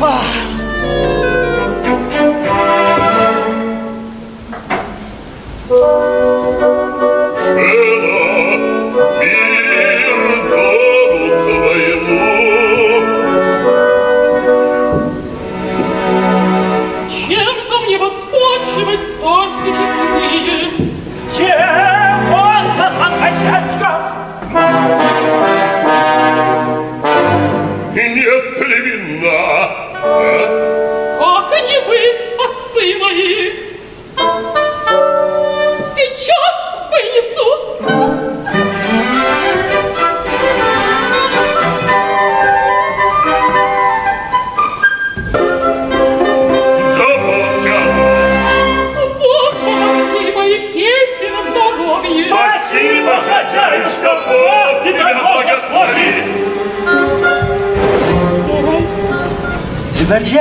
Опа! Чем-то мне воспочивать старцы честные. Чем можно захотеть-ка? Нет ли вина? Как не быть, отцы мои? Сейчас вынесу. Да вот я. Вот вам, отцы мои, пейте на здоровье. Спасибо, хозяюшка, Бог тебя благослови! Sebenarnya